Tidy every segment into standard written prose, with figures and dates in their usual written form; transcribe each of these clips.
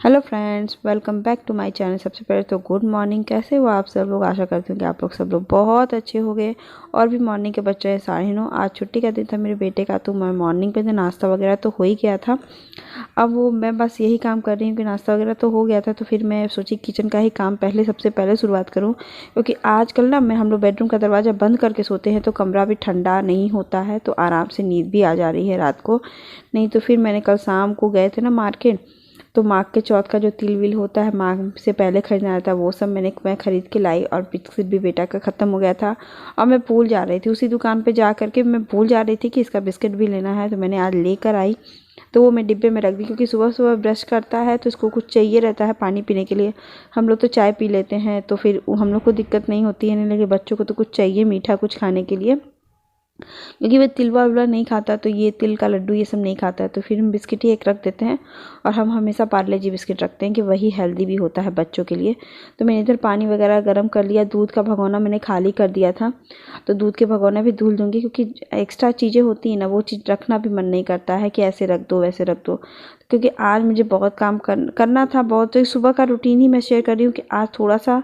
Hello friends, welcome back to my channel. सबसे पहले तो गुड मॉर्निंग। कैसे हो आप सब लोग? आशा करती हूँ कि आप लोग सब लोग बहुत अच्छे हो गए। और भी मॉर्निंग के बच्चे हैं 9:30। आज छुट्टी का दिन था मेरे बेटे का, तो मैं मॉर्निंग पे नाश्ता वगैरह तो हो ही गया था। अब वो मैं बस यही काम कर रही हूँ कि नाश्ता वगैरह तो हो गया था, तो फिर मैं सोची किचन का ही काम पहले सबसे पहले शुरुआत करूँ। क्योंकि आजकल ना मैं हम लोग बेडरूम का दरवाज़ा बंद करके सोते हैं, तो कमरा भी ठंडा नहीं होता है, तो आराम से नींद भी आ जा रही है रात को। नहीं तो फिर मैंने कल शाम को गए थे ना मार्केट, तो माघ के चौथ का जो तिल विल होता है, माघ से पहले खरीदना रहता है, वो सब मैं खरीद के लाई। और बिस्किट भी बेटा का ख़त्म हो गया था, और मैं भूल जा रही थी उसी दुकान पे जा करके, मैं भूल जा रही थी कि इसका बिस्किट भी लेना है, तो मैंने आज लेकर आई। तो वो मैं डिब्बे में रख दी, क्योंकि सुबह सुबह ब्रश करता है तो इसको कुछ चाहिए रहता है पानी पीने के लिए। हम लोग तो चाय पी लेते हैं, तो फिर हम लोग को दिक्कत नहीं होती है, नहीं, लेकिन बच्चों को तो कुछ चाहिए मीठा कुछ खाने के लिए, क्योंकि वह तिलवा विलवा नहीं खाता, तो ये तिल का लड्डू ये सब नहीं खाता है। तो फिर हम बिस्किट ही एक रख देते हैं। और हम हमेशा पार्ले जी बिस्किट रखते हैं कि वही हेल्दी भी होता है बच्चों के लिए। तो मैंने इधर पानी वगैरह गर्म कर लिया, दूध का भगोना मैंने खाली कर दिया था, तो दूध के भगोना भी धुल दूँगी, क्योंकि एक्स्ट्रा चीज़ें होती हैं ना, वो चीज़ रखना भी मन नहीं करता है कि ऐसे रख दो वैसे रख दो। क्योंकि आज मुझे बहुत काम करना था बहुत, तो सुबह का रूटीन ही मैं शेयर कर रही हूँ कि आज थोड़ा सा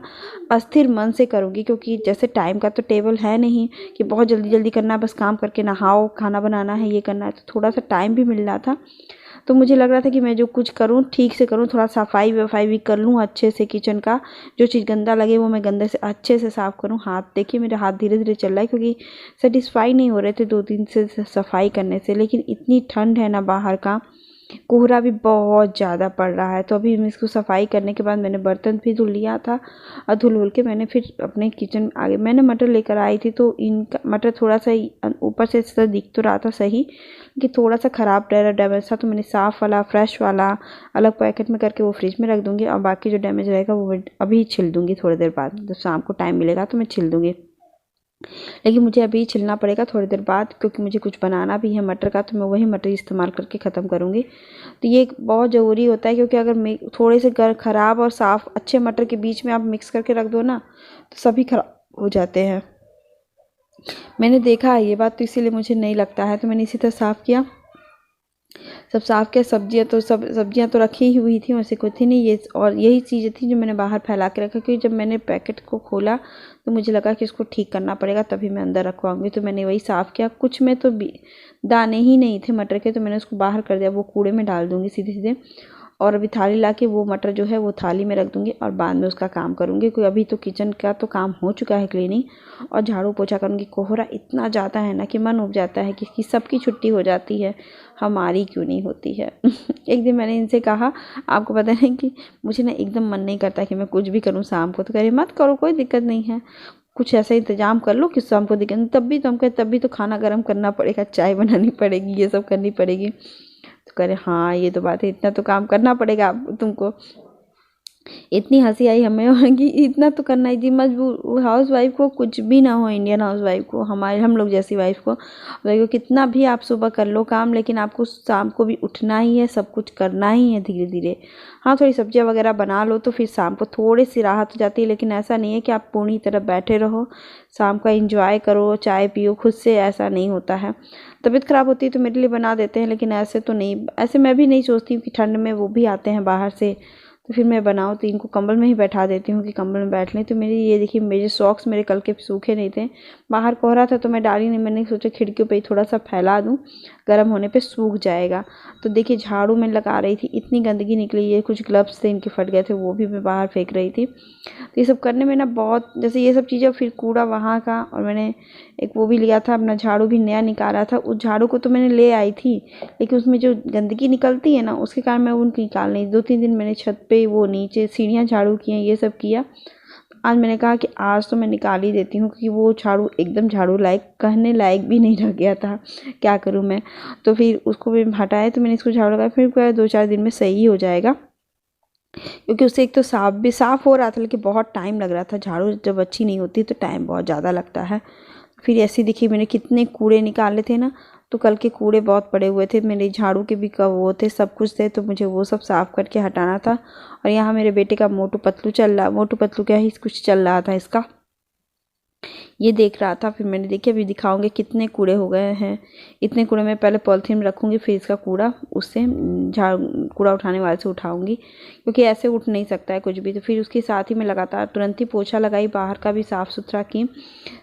अस्थिर मन से करूँगी, क्योंकि जैसे टाइम का तो टेबल है नहीं कि बहुत जल्दी जल्दी करना है, बस काम करके नहाओ, खाना बनाना है, ये करना है, तो थोड़ा सा टाइम भी मिल रहा था। तो मुझे लग रहा था कि मैं जो कुछ करूँ ठीक से करूँ, थोड़ा सफाई वफाई भी कर लूँ अच्छे से किचन का। जो चीज़ गंदा लगे वो मैं गंदे से अच्छे से साफ़ करूँ। हाथ देखिए मेरे हाथ धीरे धीरे चल रहा है, क्योंकि सेटिस्फाई नहीं हो रहे थे 2 दिन से सफाई करने से। लेकिन इतनी ठंड है ना बाहर का, कोहरा भी बहुत ज़्यादा पड़ रहा है। तो अभी मैं इसको सफाई करने के बाद मैंने बर्तन भी धुल लिया था, और धुल के मैंने फिर अपने किचन आगे मैंने मटर लेकर आई थी। तो इनका मटर थोड़ा सा ऊपर से ऐसा दिख तो रहा था सही, कि थोड़ा सा ख़राब रह रहा डैमेज था, तो मैंने साफ़ वाला फ्रेश वाला अलग पैकेट में करके वो फ्रिज में रख दूँगी। और बाकी जो डैमेज रहेगा वो मैं अभी छिल दूँगी, थोड़ी देर बाद जब शाम को टाइम मिलेगा तो मैं छिल दूँगी। लेकिन मुझे अभी छिलना पड़ेगा थोड़ी देर बाद, क्योंकि मुझे कुछ बनाना भी है मटर का, तो मैं वही मटर इस्तेमाल करके ख़त्म करूँगी। तो ये बहुत ज़रूरी होता है, क्योंकि अगर थोड़े से ख़राब और साफ़ अच्छे मटर के बीच में आप मिक्स करके रख दो ना, तो सभी ख़राब हो जाते हैं। मैंने देखा है ये बात, तो इसीलिए मुझे नहीं लगता है, तो मैंने इसी तरह साफ़ किया, सब साफ़ किया। सब सब्जियां तो रखी ही हुई थी, वैसे कोई थी नहीं ये, और यही चीज़ें थी जो मैंने बाहर फैला के रखा, क्योंकि जब मैंने पैकेट को खोला तो मुझे लगा कि इसको ठीक करना पड़ेगा, तभी मैं अंदर रखवाऊंगी। तो मैंने वही साफ़ किया। कुछ में तो दाने ही नहीं थे मटर के, तो मैंने उसको बाहर कर दिया, वो कूड़े में डाल दूँगी सीधे सीधे। और अभी थाली ला के वो मटर जो है वो थाली में रख दूँगी, और बाद में उसका काम करूँगी, क्योंकि अभी तो किचन का तो काम हो चुका है क्लीनिंग, और झाड़ू पोछा करूँगी। कोहरा इतना ज़्यादा है ना कि मन उब जाता है कि सबकी छुट्टी हो जाती है, हमारी क्यों नहीं होती है। एक दिन मैंने इनसे कहा, आपको पता है कि मुझे ना एकदम मन नहीं करता कि मैं कुछ भी करूँ शाम को, तो कह रही मत करो, कोई दिक्कत नहीं है, कुछ ऐसा इंतजाम कर लो कि शाम को दिक्कत नहीं। तब भी तो हम कहे तब भी तो खाना गर्म करना पड़ेगा, चाय बनानी पड़ेगी, ये सब करनी पड़ेगी। तो कह रहे हाँ ये तो बात है, इतना तो काम करना पड़ेगा तुमको। इतनी हंसी आई हमें और कि इतना तो करना ही थी, मजबूर हाउस वाइफ को कुछ भी ना हो, इंडियन हाउस वाइफ को, हमारे हम लोग जैसी वाइफ को, देखो कितना भी आप सुबह कर लो काम, लेकिन आपको शाम को भी उठना ही है, सब कुछ करना ही है धीरे धीरे। हाँ थोड़ी सब्जियां वगैरह बना लो तो फिर शाम को थोड़ी सी राहत हो जाती है, लेकिन ऐसा नहीं है कि आप पूरी तरह बैठे रहो, शाम का इंजॉय करो, चाय पियो खुद से, ऐसा नहीं होता है। तबीयत ख़राब होती है तो मेरे लिए बना देते हैं, लेकिन ऐसे तो नहीं, ऐसे मैं भी नहीं सोचती हूँ कि ठंड में वो भी आते हैं बाहर से, तो फिर मैं बनाऊँ तो इनको कंबल में ही बैठा देती हूँ कि कंबल में बैठ लें। तो मेरी ये देखिए, मेरे सॉक्स मेरे कल के सूखे नहीं थे, बाहर कोहरा था तो मैं डाली नहीं, मैंने सोचा खिड़कियों पे ही थोड़ा सा फैला दूँ, गर्म होने पे सूख जाएगा। तो देखिए झाड़ू में लगा रही थी, इतनी गंदगी निकली, ये कुछ ग्लव्स थे इनके फट गए थे, वो भी मैं बाहर फेंक रही थी। तो ये सब करने में ना बहुत, जैसे ये सब चीज़ें, फिर कूड़ा वहाँ का, और मैंने एक वो भी लिया था अपना झाड़ू भी नया निकाला था, उस झाड़ू को तो मैंने ले आई थी, लेकिन उसमें जो गंदगी निकलती है ना, उसके कारण मैं उनको निकाल नहीं, 2-3 दिन मैंने छत पे वो नीचे सीढ़ियाँ झाड़ू की हैं, ये सब किया। आज मैंने कहा कि आज तो मैं निकाल ही देती हूँ, क्योंकि वो झाड़ू एकदम झाड़ू लायक, कहने लायक भी नहीं रह गया था, क्या करूँ मैं। तो फिर उसको भी हटाया, तो मैंने इसको झाड़ू लगाया, फिर 2-4 दिन में सही हो जाएगा, क्योंकि उससे एक तो साफ़ हो रहा था, लेकिन बहुत टाइम लग रहा था। झाड़ू जब अच्छी नहीं होती तो टाइम बहुत ज़्यादा लगता है। फिर ऐसे देखिए मैंने कितने कूड़े निकाले थे ना, तो कल के कूड़े बहुत पड़े हुए थे, मेरे झाड़ू के भी वो थे, सब कुछ थे, तो मुझे वो सब साफ़ करके हटाना था। और यहाँ मेरे बेटे का मोटू पतलू चल रहा, मोटू पतलू क्या ही कुछ चल रहा था इसका, ये देख रहा था। फिर मैंने देखी अभी दिखाऊंगी कितने कूड़े हो गए हैं। इतने कूड़े मैं पहले पॉलीथीन में रखूँगी, फिर इसका कूड़ा उससे झाड़ कूड़ा उठाने वाले से उठाऊँगी, क्योंकि ऐसे उठ नहीं सकता है कुछ भी। तो फिर उसके साथ ही मैं लगातार तुरंत ही पोछा लगाई, बाहर का भी साफ़ सुथरा की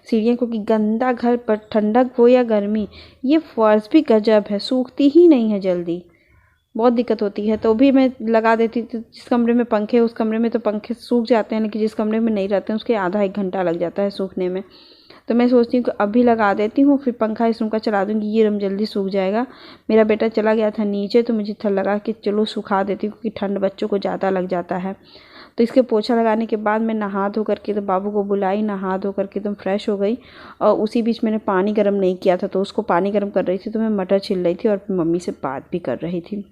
सीढ़ियाँ, क्योंकि गंदा घर पर ठंडक हो या गर्मी, ये फर्श भी गजब है, सूखती ही नहीं है जल्दी, बहुत दिक्कत होती है। तो भी मैं लगा देती थी। जिस कमरे में पंखे उस कमरे में तो पंखे सूख जाते हैं, लेकिन जिस कमरे में नहीं रहते हैं उसके आधा एक घंटा लग जाता है सूखने में। तो मैं सोचती हूँ कि अभी लगा देती हूँ, फिर पंखा इस रूम का चला दूँगी, ये रूम जल्दी सूख जाएगा। मेरा बेटा चला गया था नीचे, तो मुझे था लगा कि चलो सुखा देती हूँ, क्योंकि ठंड बच्चों को ज़्यादा लग जाता है। तो इसके पोछा लगाने के बाद मैं नहा धो करके तो बाबू को बुलाई, नहा धो करके एकदम फ्रेश हो गई। और उसी बीच मैंने पानी गर्म नहीं किया था, तो उसको पानी गर्म कर रही थी, तो मैं मटर छिल रही थी और मम्मी से बात भी कर रही थी।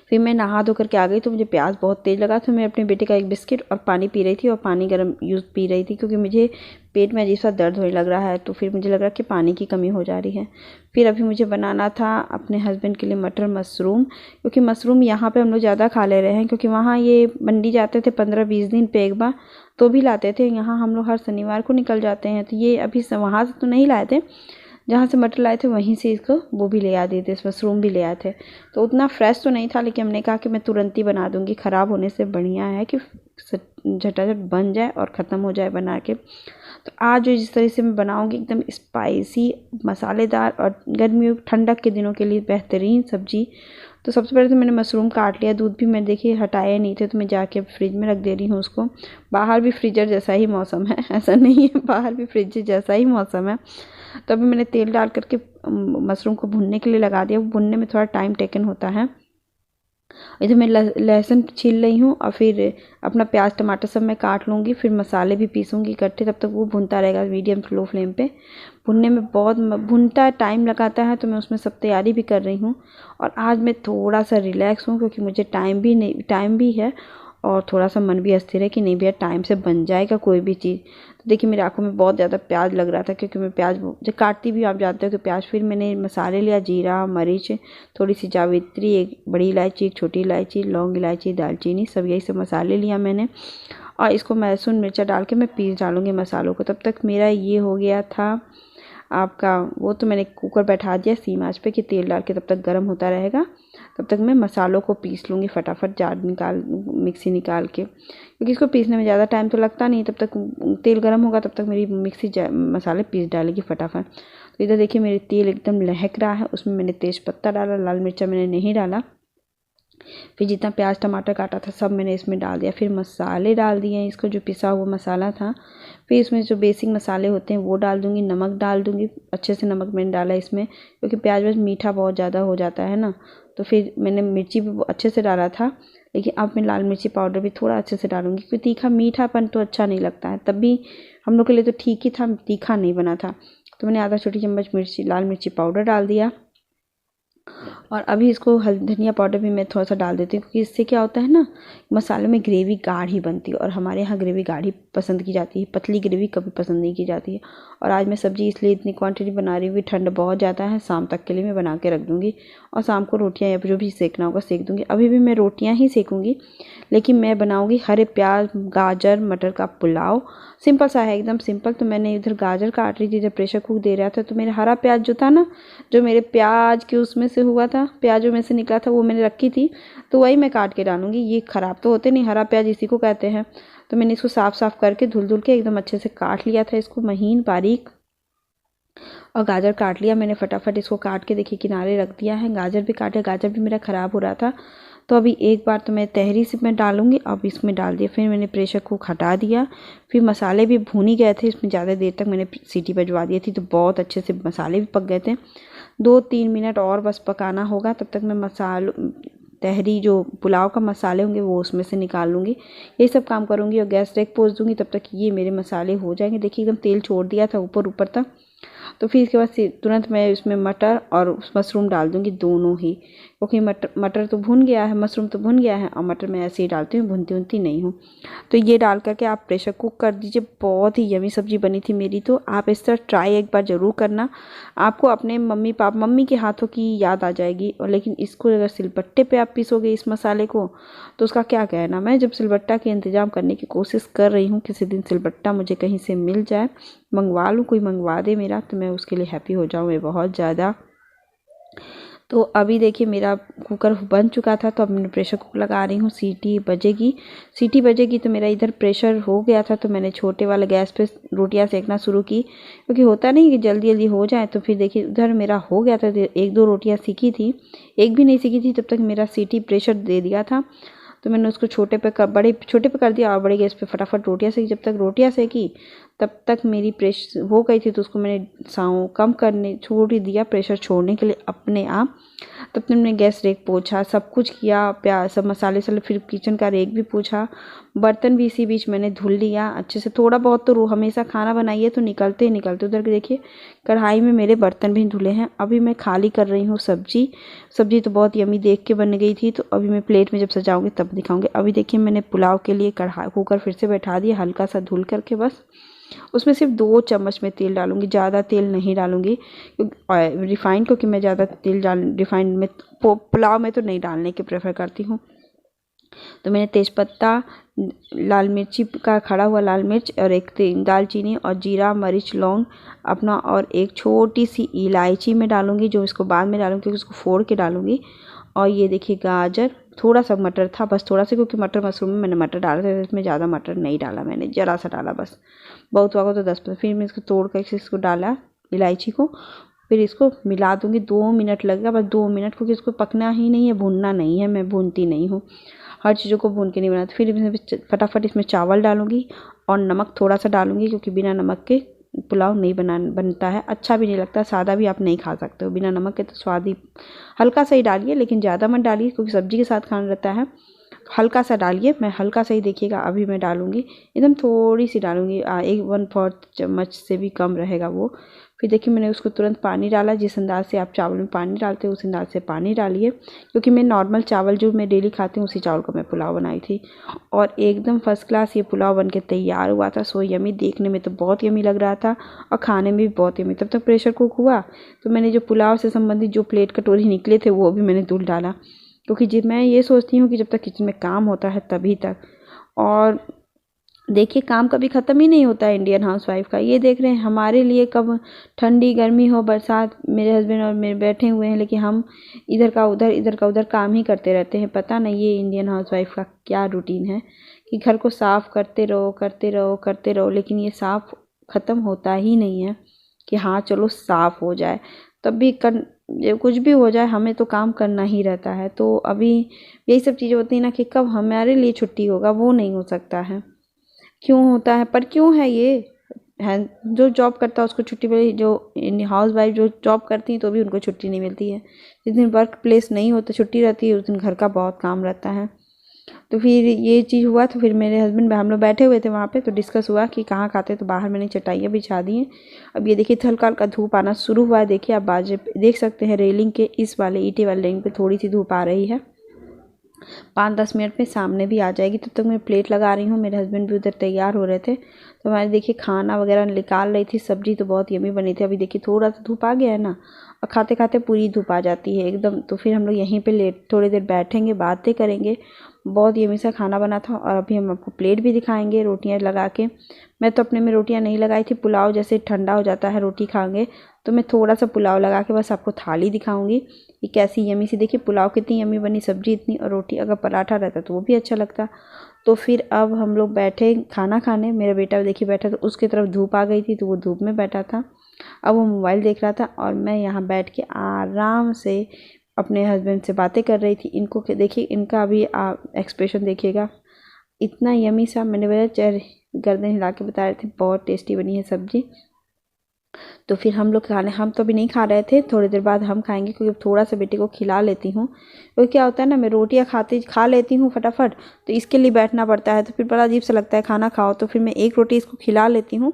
फिर मैं नहा धो करके आ गई, तो मुझे प्यास बहुत तेज़ लगा, तो मैं अपने बेटे का एक बिस्किट और पानी पी रही थी, और पानी गर्म यूज़ पी रही थी, क्योंकि मुझे पेट में अजीब सा दर्द होने लग रहा है। तो फिर मुझे लग रहा कि पानी की कमी हो जा रही है। फिर अभी मुझे बनाना था अपने हस्बैंड के लिए मटर मशरूम, क्योंकि मशरूम यहाँ पे हम लोग ज़्यादा खा ले रहे हैं, क्योंकि वहाँ ये मंडी जाते थे 15-20 दिन पे एक बार, तो भी लाते थे। यहाँ हम लोग हर शनिवार को निकल जाते हैं, तो ये अभी वहाँ से तो नहीं लाए थे, जहाँ से मटर लाए थे वहीं से इसको वो भी ले आ दिए थे, मशरूम भी ले आए थे। तो उतना फ्रेश तो नहीं था, लेकिन हमने कहा कि मैं तुरंत ही बना दूँगी, ख़राब होने से बढ़िया है कि झटाझट बन जाए और ख़त्म हो जाए बना के। तो आज जो जिस तरह से मैं बनाऊँगी एकदम स्पाइसी मसालेदार और गर्मियों ठंडक के दिनों के लिए बेहतरीन सब्ज़ी। तो सबसे पहले तो मैंने मशरूम काट लिया, दूध भी मैं देखिए हटाए नहीं थे, तो मैं जाके फ्रिज में रख दे रही हूँ उसको। बाहर भी फ्रीजर जैसा ही मौसम है, ऐसा नहीं है, बाहर भी फ्रिज जैसा ही मौसम है। तो अभी मैंने तेल डाल करके मशरूम को भुनने के लिए लगा दिया। भुनने में थोड़ा टाइम टेकन होता है। इधर मैं लहसुन छील रही हूँ, और फिर अपना प्याज टमाटर सब मैं काट लूँगी, फिर मसाले भी पीसूँगी इकट्ठे, तब तक वो भुनता रहेगा मीडियम लो फ्लेम पे। भुनने में बहुत भुनता टाइम लगाता है, तो मैं उसमें सब तैयारी भी कर रही हूँ। और आज मैं थोड़ा सा रिलैक्स हूँ, क्योंकि मुझे टाइम भी है, और थोड़ा सा मन भी अस्थिर है कि नहीं भैया टाइम से बन जाएगा कोई भी चीज़। तो देखिए मेरी आंखों में बहुत ज़्यादा प्याज लग रहा था, क्योंकि मैं प्याज जब काटती भी आप जानते हो कि प्याज। फिर मैंने मसाले लिया, जीरा, मरीच, थोड़ी सी जावित्री, एक बड़ी इलायची, एक छोटी इलायची, लौंग इलायची, दालचीनी, सब यही सब मसाले लिया मैंने। और इसको लहसुन मिर्चा डाल के मैं पीस डालूँगी मसालों को। तब तक मेरा ये हो गया था आपका वो, तो मैंने कुकर बैठा दिया सीम आंच पे कि तेल डाल के तब तक गर्म होता रहेगा। तब तक मैं मसालों को पीस लूँगी फटाफट, जार निकाल मिक्सी निकाल के, क्योंकि इसको पीसने में ज़्यादा टाइम तो लगता नहीं। तब तक तेल गर्म होगा, तब तक मेरी मिक्सी मसाले पीस डालेगी फटाफट। तो इधर देखिए मेरे तेल एकदम लहक रहा है, उसमें मैंने तेज़ पत्ता डाला, लाल मिर्चा मैंने नहीं डाला। फिर जितना प्याज टमाटर काटा था सब मैंने इसमें डाल दिया। फिर मसाले डाल दिए, इसको जो पिसा हुआ मसाला था। फिर इसमें जो बेसिक मसाले होते हैं वो डाल दूँगी, नमक डाल दूँगी, अच्छे से नमक मैंने डाला इसमें, क्योंकि प्याज व्याज मीठा बहुत ज़्यादा हो जाता है ना। तो फिर मैंने मिर्ची भी अच्छे से डाला था, लेकिन अब मैं लाल मिर्ची पाउडर भी थोड़ा अच्छे से डालूँगी, क्योंकि तीखा मीठापन तो अच्छा नहीं लगता है। तब भी हम लोग के लिए तो ठीक ही था, तीखा नहीं बना था। तो मैंने आधा छोटी चम्मच लाल मिर्ची पाउडर डाल दिया। और अभी इसको धनिया पाउडर भी मैं थोड़ा सा डाल देती हूँ, क्योंकि इससे क्या होता है ना, मसाले में ग्रेवी गाढ़ी बनती है, और हमारे यहाँ ग्रेवी गाढ़ी पसंद की जाती है, पतली ग्रेवी कभी पसंद नहीं की जाती है। और आज मैं सब्ज़ी इसलिए इतनी क्वांटिटी बना रही हूँ, ठंड बहुत ज़्यादा है, शाम तक के लिए मैं बना के रख दूँगी, और शाम को रोटियाँ या जो भी सेकना होगा सेक दूँगी। अभी भी मैं रोटियाँ ही सेकूँगी, लेकिन मैं बनाऊँगी हरे प्याज गाजर मटर का पुलाव। सिंपल सा है, एकदम सिंपल। तो मैंने इधर गाजर काट रही थी, इधर प्रेशर कुक दे रहा था, तो मेरा हरा प्याज जो था ना, जो मेरे प्याज के उसमें से हुआ था, प्याजों में से निकला था, वो मैंने रखी थी, तो वही मैं काट के डालूंगी। ये ख़राब तो होते नहीं, हरा प्याज इसी को कहते हैं। तो मैंने इसको साफ़ करके धुल के एकदम अच्छे से काट लिया था, इसको महीन बारीक। और गाजर काट लिया मैंने फटाफट, इसको काट के देखिए किनारे रख दिया है। गाजर भी काटे, गाजर भी मेरा ख़राब हो रहा था। तो अभी एक बार तो मैं तहरी से मैं डालूंगी, अब इसमें डाल दिया। फिर मैंने प्रेशर कुक हटा दिया। फिर मसाले भी भून ही गए थे, इसमें ज़्यादा देर तक मैंने सीटी बजवा दी थी, तो बहुत अच्छे से मसाले भी पक गए थे। 2-3 मिनट और बस पकाना होगा, तब तक मैं तहरी जो पुलाव का मसाले होंगे वो उसमें से निकाल लूँगी। यही सब काम करूँगी और गैस रेक पोंछ दूँगी, तब तक ये मेरे मसाले हो जाएंगे। देखिए एकदम तेल छोड़ दिया था ऊपर तक। तो फिर इसके बाद तुरंत मैं इसमें मटर और मशरूम डाल दूँगी, दोनों ही, क्योंकि मटर तो भुन गया है, मशरूम तो भुन गया है, और मटर मैं ऐसे ही डालती हूँ, भुनती नहीं हूँ। तो ये डाल करके आप प्रेशर कुक कर दीजिए। बहुत ही यमी सब्ज़ी बनी थी मेरी। तो आप इस तरह ट्राई एक बार ज़रूर करना, आपको अपने मम्मी के हाथों की याद आ जाएगी। और लेकिन इसको अगर सिलबट्टे पे आप पीसोगे इस मसाले को, तो उसका क्या कहना। मैं जब सिलबट्टा के इंतज़ाम करने की कोशिश कर रही हूँ, किसी दिन सिलबट्टा मुझे कहीं से मिल जाए, मंगवा लूँ, कोई मंगवा दे मेरा, तो मैं उसके लिए हैप्पी हो जाऊँ मैं बहुत ज़्यादा। तो अभी देखिए मेरा कुकर बन चुका था, तो अब मैं प्रेशर कुकर लगा रही हूँ। सीटी बजेगी तो मेरा इधर प्रेशर हो गया था, तो मैंने छोटे वाले गैस पे रोटियां सेकना शुरू की, क्योंकि होता नहीं कि जल्दी जल्दी हो जाए। तो फिर देखिए उधर मेरा हो गया था, 1-2 रोटियां सीखी थी, एक भी नहीं सीखी थी तब तक मेरा सीटी प्रेशर दे दिया था। तो मैंने उसको छोटे पे कर दिया और बड़े गैस पे फटाफट रोटियां सेकी। जब तक रोटियां सेकी तब तक मेरी प्रेशर हो गई थी, तो उसको मैंने कम करने छोड़ ही दिया, प्रेशर छोड़ने के लिए अपने आप। तब तक मैंने गैस रेक पोछा, सब कुछ किया, प्याज सब मसाले फिर किचन का रेक भी पोछा, बर्तन भी इसी बीच मैंने धुल लिया अच्छे से। थोड़ा बहुत तो हमेशा खाना बनाइए तो निकलते ही निकलते। उधर के देखिए कढ़ाई में मेरे बर्तन भी धुले हैं। अभी मैं खाली कर रही हूँ सब्जी तो बहुत यमी देख के बन गई थी, तो अभी मैं प्लेट में जब सजाऊंगी तब दिखाऊंगी। अभी देखिए मैंने पुलाव के लिए कुकर फिर से बैठा दिया, हल्का सा धुल करके बस उसमें सिर्फ 2 चम्मच में तेल डालूंगी, ज़्यादा तेल नहीं डालूंगी, रिफाइंड, क्योंकि मैं ज़्यादा तेल रिफाइंड में पुलाव में तो नहीं डालने के प्रेफर करती हूँ। तो मैंने तेज़पत्ता, लाल मिर्ची का खड़ा हुआ लाल मिर्च और एक दालचीनी और जीरा, मरीच, लौंग अपना, और एक छोटी सी इलायची में डालूंगी, जो इसको बाद में डालूंगी, क्योंकि उसको फोड़ के डालूंगी। और ये देखिए गाजर, थोड़ा सा मटर था, बस थोड़ा सा, क्योंकि मटर मशरूम में मैंने मटर डाला था, इसमें ज़्यादा मटर नहीं डाला मैंने, ज़रा सा डाला बस, बहुत हुआ तो 10। फिर मैं इसको तोड़ कर इसको डाला इलायची को, फिर इसको मिला दूंगी। 2 मिनट लगेगा, बस 2 मिनट, क्योंकि इसको पकना ही नहीं है, भूनना नहीं है, मैं भूनती नहीं हूँ, हर चीज़ों को भून के नहीं बनाती। फिर फटाफट इसमें चावल डालूंगी और नमक थोड़ा सा डालूंगी, क्योंकि बिना नमक के पुलाव नहीं बनता है, अच्छा भी नहीं लगता, सादा भी आप नहीं खा सकते हो बिना नमक के, तो स्वाद ही हल्का सा ही डालिए, लेकिन ज़्यादा मत डालिए, क्योंकि सब्जी के साथ खाना रहता है, हल्का सा डालिए। मैं हल्का सा ही देखिएगा, अभी मैं डालूंगी, एकदम थोड़ी सी डालूंगी, 1/4 चम्मच से भी कम रहेगा वो। फिर देखिए मैंने उसको तुरंत पानी डाला, जिस अंदाज से आप चावल में पानी डालते हो उस अंदाज से पानी डालिए, क्योंकि मैं नॉर्मल चावल जो मैं डेली खाती हूँ उसी चावल का मैं पुलाव बनाई थी। और एकदम फर्स्ट क्लास ये पुलाव बन के तैयार हुआ था। सो यमी, देखने में तो बहुत यमी लग रहा था और खाने में भी बहुत यमी। तब तक प्रेशर कुक हुआ, तो मैंने जो पुलाव से संबंधित जो प्लेट कटोरी निकले थे वो भी मैंने धुल डाला, क्योंकि जब मैं ये सोचती हूँ कि जब तक किचन में काम होता है तभी तक। और देखिए काम कभी ख़त्म ही नहीं होता है इंडियन हाउसवाइफ का। ये देख रहे हैं हमारे लिए कब ठंडी गर्मी हो बरसात, मेरे हस्बैंड और मेरे बैठे हुए हैं, लेकिन हम इधर का उधर काम ही करते रहते हैं। पता नहीं ये इंडियन हाउसवाइफ का क्या रूटीन है कि घर को साफ़ करते रहो, लेकिन ये साफ़ ख़त्म होता ही नहीं है कि हाँ चलो साफ़ हो जाए, तब भी कुछ भी हो जाए हमें तो काम करना ही रहता है। तो अभी यही सब चीज़ें होती हैं ना कि कब हमारे लिए छुट्टी होगा, वो नहीं हो सकता है। क्यों होता है, पर क्यों है ये है, जो जॉब करता है उसको छुट्टी मिली, जो हाउस वाइफ जो जॉब करती हैं तो भी उनको छुट्टी नहीं मिलती है। जिस दिन वर्क प्लेस नहीं होता, छुट्टी रहती है, उस दिन घर का बहुत काम रहता है। तो फिर ये चीज़ हुआ, तो फिर मेरे हस्बैंड हम लोग बैठे हुए थे वहाँ पे, तो डिस्कस हुआ कि कहाँ खाते, तो बाहर मैंने चटाइयाँ बिछा दी हैं। अब ये देखिए हल्का हल्का धूप आना शुरू हुआ है, देखिए आप बाजे देख सकते हैं रेलिंग के इस वाले ईंटे वाले रेलिंग पे थोड़ी सी धूप आ रही है। 5-10 मिनट में सामने भी आ जाएगी। तब तक मैं प्लेट लगा रही हूँ, मेरे हस्बैंड भी उधर तैयार हो रहे थे, तो हमारे देखिए खाना वगैरह निकाल रही थी। सब्जी तो बहुत यमी बनी थी। अभी देखिए थोड़ा सा धूप आ गया है ना, और खाते खाते पूरी धूप आ जाती है एकदम। तो फिर हम लोग यहीं पे थोड़ी देर बैठेंगे, बातें करेंगे। बहुत यमी सा खाना बना था। और अभी हम आपको प्लेट भी दिखाएंगे रोटियां लगा के। मैं तो अपने में रोटियां नहीं लगाई थी, पुलाव जैसे ठंडा हो जाता है रोटी खाएंगे, तो मैं थोड़ा सा पुलाव लगा के बस आपको थाली दिखाऊंगी कि कैसी यमी सी। देखिए पुलाव कितनी यमी बनी, सब्जी इतनी, और रोटी अगर पराठा रहता तो वो भी अच्छा लगता। तो फिर अब हम लोग बैठे खाना खाने। मेरा बेटा देखिए बैठा, तो उसकी तरफ धूप आ गई थी तो वो धूप में बैठा था, अब वो मोबाइल देख रहा था, और मैं यहाँ बैठ के आराम से अपने हस्बैंड से बातें कर रही थी। इनको देखिए, इनका अभी एक्सप्रेशन देखिएगा, इतना यमी सा। मैंने मेरा चेहरे गर्दन हिला के बता रहे थे बहुत टेस्टी बनी है सब्जी। तो फिर हम लोग हम तो अभी नहीं खा रहे थे, थोड़ी देर बाद हम खाएंगे, क्योंकि थोड़ा सा बेटे को खिला लेती हूँ। क्योंकि क्या होता है ना, मैं रोटियाँ खा लेती हूँ फटाफट, तो इसके लिए बैठना पड़ता है, तो फिर बड़ा अजीब सा लगता है खाना खाओ। तो फिर मैं एक रोटी इसको खिला लेती हूँ,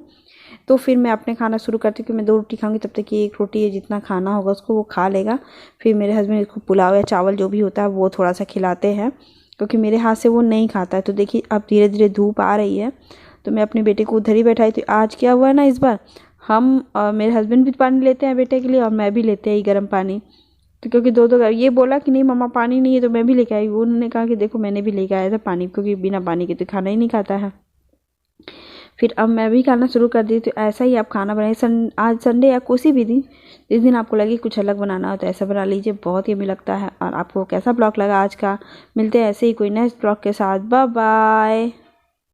तो फिर मैं अपने खाना शुरू करती हूँ कि मैं 2 रोटी खाऊंगी, तब तक ये 1 रोटी है जितना खाना होगा उसको वो खा लेगा। फिर मेरे हस्बैंड इसको पुलाव या चावल जो भी होता है वो थोड़ा सा खिलाते हैं, क्योंकि मेरे हाथ से वो नहीं खाता है। तो देखिए अब धीरे धीरे धूप आ रही है, तो मैं अपने बेटे को उधर ही बैठाई थी। आज क्या हुआ ना, इस बार हम मेरे हस्बैंड भी पानी लेते हैं बेटे के लिए और मैं भी लेते हैं गर्म पानी। तो क्योंकि दो ये बोला कि नहीं मम्मा पानी नहीं है, तो मैं भी लेके आई। उन्होंने कहा कि देखो मैंने भी लेके आया था पानी, क्योंकि बिना पानी के तो खाना ही नहीं खाता है। फिर अब मैं भी खाना शुरू कर दी। तो ऐसा ही आप खाना बनाइए, आज संडे या किसी भी दिन, जिस दिन आपको लगे कुछ अलग बनाना हो तो ऐसा बना लीजिए, बहुत यम्मी लगता है। और आपको कैसा ब्लॉग लगा आज का, मिलते हैं ऐसे ही कोई नेक्स्ट ब्लॉग के साथ। Bye bye.